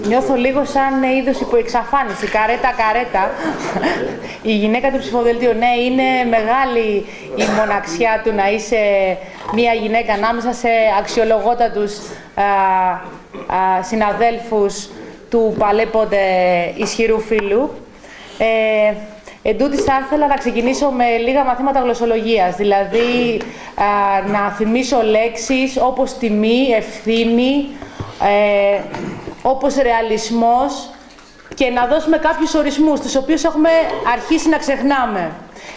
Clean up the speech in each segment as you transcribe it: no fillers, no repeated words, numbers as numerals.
Νιώθω λίγο σαν είδος υποεξαφάνιση, καρέτα. Η γυναίκα του ψηφοδελτίου, ναι, είναι μεγάλη η μοναξιά του να είσαι μια γυναίκα ανάμεσα σε αξιολογότατους συναδέλφους του παλέποτε ισχυρού φύλου. Εν τούτης θα ήθελα να ξεκινήσω με λίγα μαθήματα γλωσσολογίας, δηλαδή να θυμίσω λέξεις όπως τιμή, ευθύνη, όπως ρεαλισμός και να δώσουμε κάποιους ορισμούς, τους οποίους έχουμε αρχίσει να ξεχνάμε.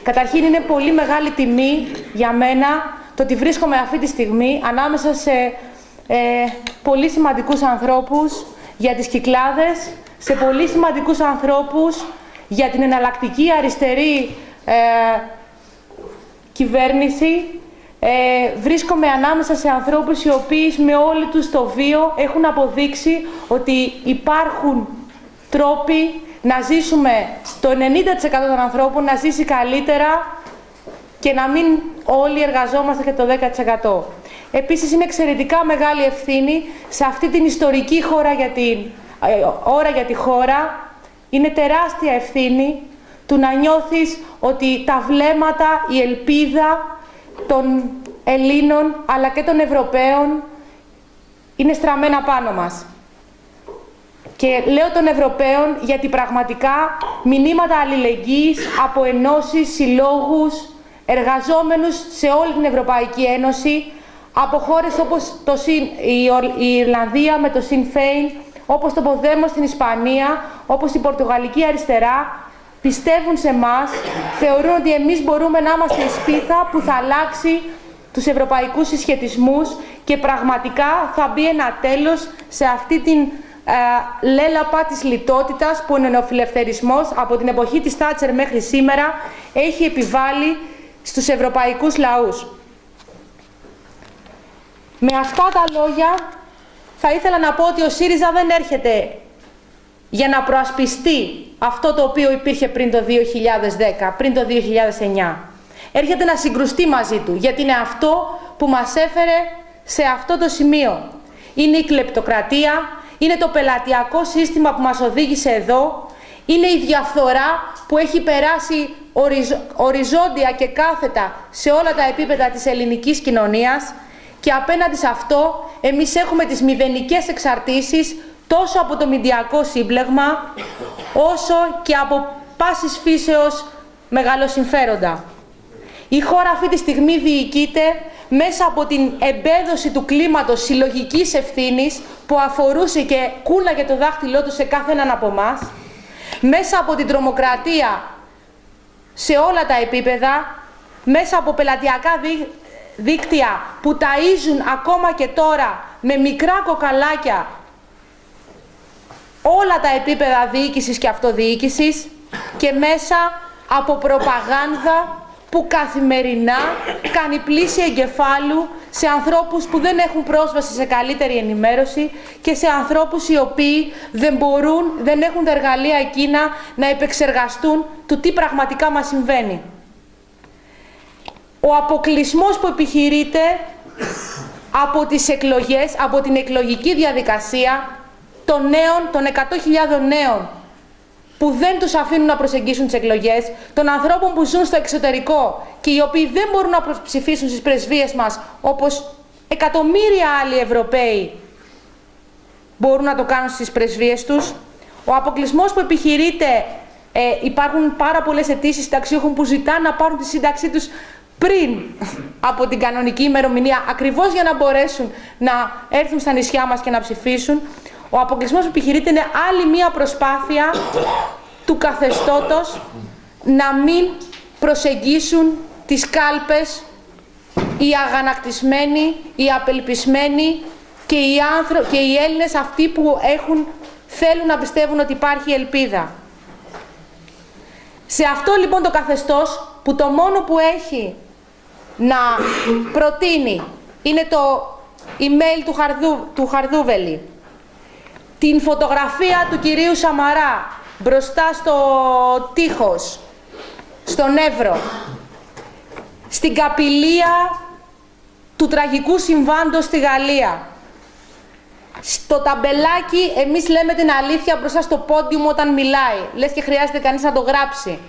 Καταρχήν, είναι πολύ μεγάλη τιμή για μένα το ότι βρίσκομαι αυτή τη στιγμή ανάμεσα σε πολύ σημαντικούς ανθρώπους για τις Κυκλάδες, σε πολύ σημαντικούς ανθρώπους για την εναλλακτική αριστερή κυβέρνηση. Βρίσκομαι ανάμεσα σε ανθρώπους οι οποίοι με όλη τους το βίο έχουν αποδείξει ότι υπάρχουν τρόποι να ζήσουμε, το 90% των ανθρώπων να ζήσει καλύτερα και να μην όλοι εργαζόμαστε και το 10%. Επίσης, είναι εξαιρετικά μεγάλη ευθύνη σε αυτή την ιστορική ώρα για τη χώρα. Είναι τεράστια ευθύνη του να νιώθεις ότι τα βλέμματα, η ελπίδα των Ελλήνων αλλά και των Ευρωπαίων είναι στραμμένα πάνω μας. Και λέω των Ευρωπαίων γιατί πραγματικά μηνύματα αλληλεγγύης από ενώσεις, συλλόγους, εργαζόμενους σε όλη την Ευρωπαϊκή Ένωση, από χώρες όπως η Ιρλανδία με το Sinn Féin, όπως το Podemos στην Ισπανία, όπως η Πορτογαλική Αριστερά, πιστεύουν σε εμάς, θεωρούν ότι εμείς μπορούμε να είμαστε η σπίθα που θα αλλάξει τους ευρωπαϊκούς συσχετισμούς και πραγματικά θα μπει ένα τέλος σε αυτή την λέλαπα της λιτότητας που ο νεοφιλελευθερισμός από την εποχή της Θάτσερ μέχρι σήμερα έχει επιβάλει στους ευρωπαϊκούς λαούς. Με αυτά τα λόγια θα ήθελα να πω ότι ο ΣΥΡΙΖΑ δεν έρχεται για να προασπιστεί αυτό το οποίο υπήρχε πριν το 2010, πριν το 2009. Έρχεται να συγκρουστεί μαζί του, γιατί είναι αυτό που μας έφερε σε αυτό το σημείο. Είναι η κλεπτοκρατία, είναι το πελατειακό σύστημα που μας οδήγησε εδώ, είναι η διαφθορά που έχει περάσει οριζόντια και κάθετα σε όλα τα επίπεδα της ελληνικής κοινωνίας και απέναντι σε αυτό εμείς έχουμε τις μηδενικές εξαρτήσεις τόσο από το μηντιακό σύμπλεγμα όσο και από πάσης φύσεως μεγαλοσυμφέροντα. Η χώρα αυτή τη στιγμή διοικείται μέσα από την εμπέδωση του κλίματος συλλογικής ευθύνης που αφορούσε και κούναγε το δάχτυλό του σε κάθε έναν από εμάς, μέσα από την τρομοκρατία σε όλα τα επίπεδα, μέσα από πελατειακά δίκτυα που ταΐζουν ακόμα και τώρα με μικρά κοκαλάκια όλα τα επίπεδα διοίκησης και αυτοδιοίκησης και μέσα από προπαγάνδα που καθημερινά κάνει πλήση εγκεφάλου σε ανθρώπους που δεν έχουν πρόσβαση σε καλύτερη ενημέρωση και σε ανθρώπους οι οποίοι δεν έχουν τα εργαλεία εκείνα να επεξεργαστούν του τι πραγματικά μας συμβαίνει. Ο αποκλεισμός που επιχειρείται από τις εκλογές, από την εκλογική διαδικασία των νέων, των 100.000 νέων που δεν τους αφήνουν να προσεγγίσουν τις εκλογές, των ανθρώπων που ζουν στο εξωτερικό και οι οποίοι δεν μπορούν να ψηφίσουν στις πρεσβείες μας όπως εκατομμύρια άλλοι Ευρωπαίοι μπορούν να το κάνουν στις πρεσβείες τους. Ο αποκλεισμός που επιχειρείται, υπάρχουν πάρα πολλές αιτήσεις συνταξιούχων που ζητάνε να πάρουν τη σύνταξή τους πριν από την κανονική ημερομηνία, ακριβώς για να μπορέσουν να έρθουν στα νησιά μας και να ψηφίσουν. Ο αποκλεισμός που επιχειρείται είναι άλλη μία προσπάθεια του καθεστώτος να μην προσεγγίσουν τις κάλπες οι αγανακτισμένοι, οι απελπισμένοι και οι Έλληνες αυτοί που θέλουν να πιστεύουν ότι υπάρχει ελπίδα. Σε αυτό λοιπόν το καθεστώς που το μόνο που έχει να προτείνει είναι το email του Χαρδούβελη, την φωτογραφία του κυρίου Σαμαρά μπροστά στο τείχος, στον Εύρο, στην καπηλεία του τραγικού συμβάντος στη Γαλλία, Στο ταμπελάκι εμείς λέμε την αλήθεια μπροστά στο πόντιουμ όταν μιλάει. Λες και χρειάζεται κανείς να το γράψει,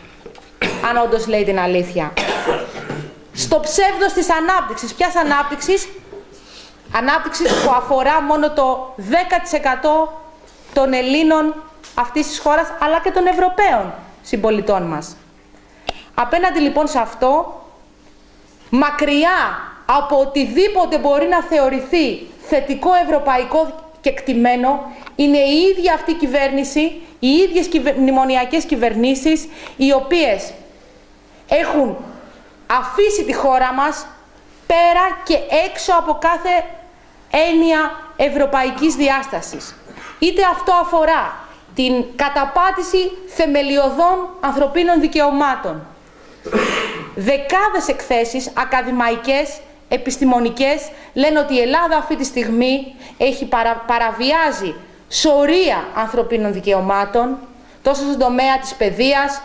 αν όντως λέει την αλήθεια. Στο ψεύδος της ανάπτυξης. Ποιας ανάπτυξης? Ανάπτυξης που αφορά μόνο το 10% των Ελλήνων αυτής της χώρας, αλλά και των Ευρωπαίων συμπολιτών μας. Απέναντι λοιπόν σε αυτό, μακριά από οτιδήποτε μπορεί να θεωρηθεί θετικό ευρωπαϊκό κεκτημένο, είναι η ίδια αυτή η κυβέρνηση, οι ίδιες μνημονιακές κυβερνήσεις, οι οποίες έχουν αφήσει τη χώρα μας πέρα και έξω από κάθε έννοια ευρωπαϊκής διάστασης. Είτε αυτό αφορά την καταπάτηση θεμελιωδών ανθρωπίνων δικαιωμάτων. Δεκάδες εκθέσεις ακαδημαϊκές, επιστημονικές, λένε ότι η Ελλάδα αυτή τη στιγμή παραβιάζει σωρία ανθρωπίνων δικαιωμάτων, τόσο στον τομέα της παιδείας,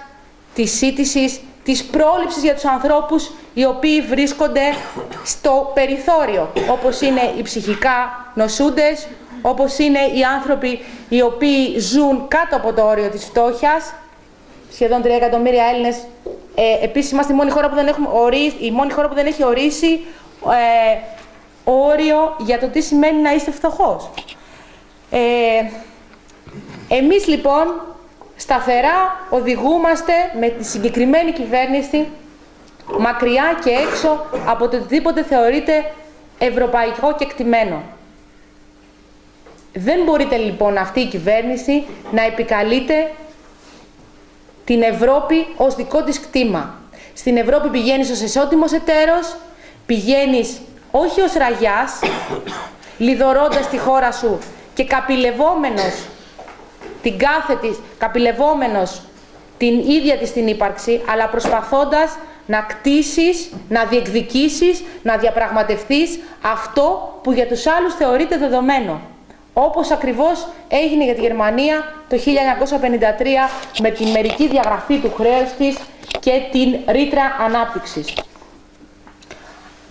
της σύντησης, της πρόληψης για τους ανθρώπους οι οποίοι βρίσκονται στο περιθώριο, όπως είναι οι ψυχικά νοσούντες, όπως είναι οι άνθρωποι οι οποίοι ζουν κάτω από το όριο της φτώχειας, σχεδόν 3 εκατομμύρια Έλληνες. Επίσης, είμαστε η μόνη χώρα που δεν έχει ορίσει όριο για το τι σημαίνει να είστε φτωχός. Εμείς λοιπόν σταθερά οδηγούμαστε με τη συγκεκριμένη κυβέρνηση μακριά και έξω από το οτιδήποτε θεωρείται ευρωπαϊκό κεκτημένο. Δεν μπορείτε λοιπόν αυτή η κυβέρνηση να επικαλείται την Ευρώπη ως δικό της κτήμα. Στην Ευρώπη πηγαίνεις ως εσώτιμος εταίρος, πηγαίνεις όχι ως ραγιάς, λιδωρώντας τη χώρα σου και καπηλευόμενος καπηλευόμενος την ίδια της την ύπαρξη, αλλά προσπαθώντας να κτίσεις, να διεκδικήσεις, να διαπραγματευτείς αυτό που για τους άλλους θεωρείται δεδομένο. Όπως ακριβώς έγινε για τη Γερμανία το 1953 με τη μερική διαγραφή του χρέους της και την ρήτρα ανάπτυξης.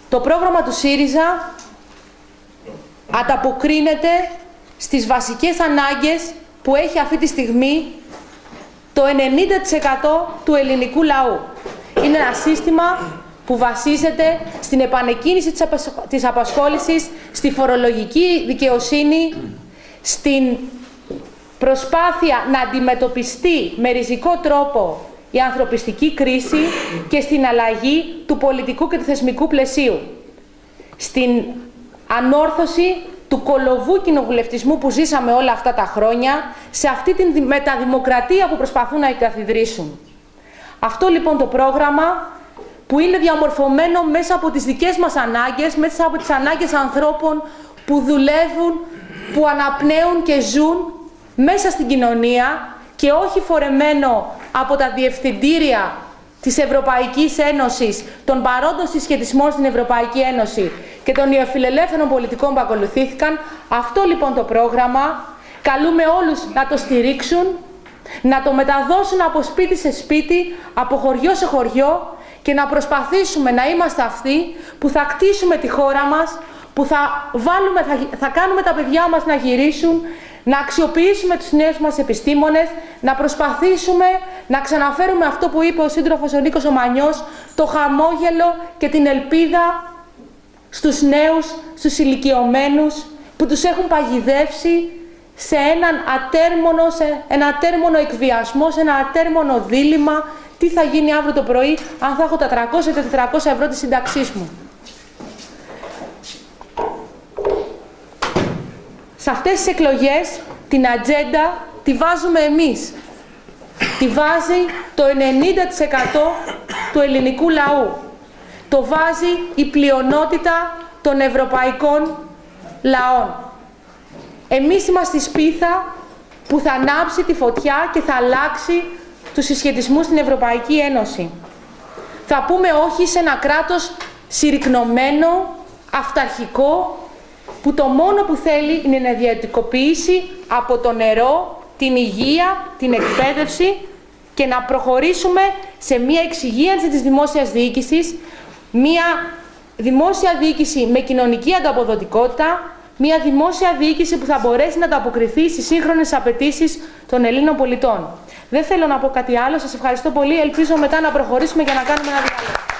Το πρόγραμμα του ΣΥΡΙΖΑ ανταποκρίνεται στις βασικές ανάγκες που έχει αυτή τη στιγμή το 90% του ελληνικού λαού. Είναι ένα σύστημα που βασίζεται στην επανεκκίνηση της απασχόλησης, στη φορολογική δικαιοσύνη, στην προσπάθεια να αντιμετωπιστεί με ριζικό τρόπο η ανθρωπιστική κρίση και στην αλλαγή του πολιτικού και του θεσμικού πλαισίου. Στην ανόρθωση του κολοβού κοινοβουλευτισμού που ζήσαμε όλα αυτά τα χρόνια, σε αυτή τη μεταδημοκρατία που προσπαθούν να εγκαθιδρύσουν. Αυτό λοιπόν το πρόγραμμα, που είναι διαμορφωμένο μέσα από τις δικές μας ανάγκες, μέσα από τις ανάγκες ανθρώπων που δουλεύουν, που αναπνέουν και ζουν μέσα στην κοινωνία και όχι φορεμένο από τα διευθυντήρια της Ευρωπαϊκής Ένωσης, των παρόντων συσχετισμών στην Ευρωπαϊκή Ένωση και των νεοφιλελεύθερων πολιτικών που ακολουθήθηκαν. Αυτό λοιπόν το πρόγραμμα καλούμε όλους να το στηρίξουν, να το μεταδώσουν από σπίτι σε σπίτι, από χωριό σε χωριό και να προσπαθήσουμε να είμαστε αυτοί που θα κτίσουμε τη χώρα μας, που θα κάνουμε τα παιδιά μας να γυρίσουν, να αξιοποιήσουμε τους νέους μας επιστήμονες, να προσπαθήσουμε να ξαναφέρουμε αυτό που είπε ο σύντροφος ο Νίκος ο Μανιός, το χαμόγελο και την ελπίδα στους νέους, στους ηλικιωμένους που τους έχουν παγιδεύσει σε ένα ατέρμονο εκβιασμό, σε ένα ατέρμονο δίλημμα. Τι θα γίνει αύριο το πρωί αν θα έχω τα 300 ή τα 400 ευρώ της σύνταξής μου. Σε αυτές τις εκλογές την ατζέντα τη βάζουμε εμείς. Τη βάζει το 90% του ελληνικού λαού. Το βάζει η πλειονότητα των ευρωπαϊκών λαών. Εμείς είμαστε η σπίθα που θα ανάψει τη φωτιά και θα αλλάξει τους συσχετισμούς στην Ευρωπαϊκή Ένωση. Θα πούμε όχι σε ένα κράτος συρρικνωμένο, αυταρχικό, που το μόνο που θέλει είναι να ιδιωτικοποιήσει από το νερό, την υγεία, την εκπαίδευση και να προχωρήσουμε σε μια εξυγίανση της δημόσιας διοίκησης, μια δημόσια διοίκηση με κοινωνική ανταποδοτικότητα, μια δημόσια διοίκηση που θα μπορέσει να ανταποκριθεί στις σύγχρονες απαιτήσεις των Ελλήνων πολιτών. Δεν θέλω να πω κάτι άλλο. Σας ευχαριστώ πολύ. Ελπίζω μετά να προχωρήσουμε για να κάνουμε ένα διάλογο.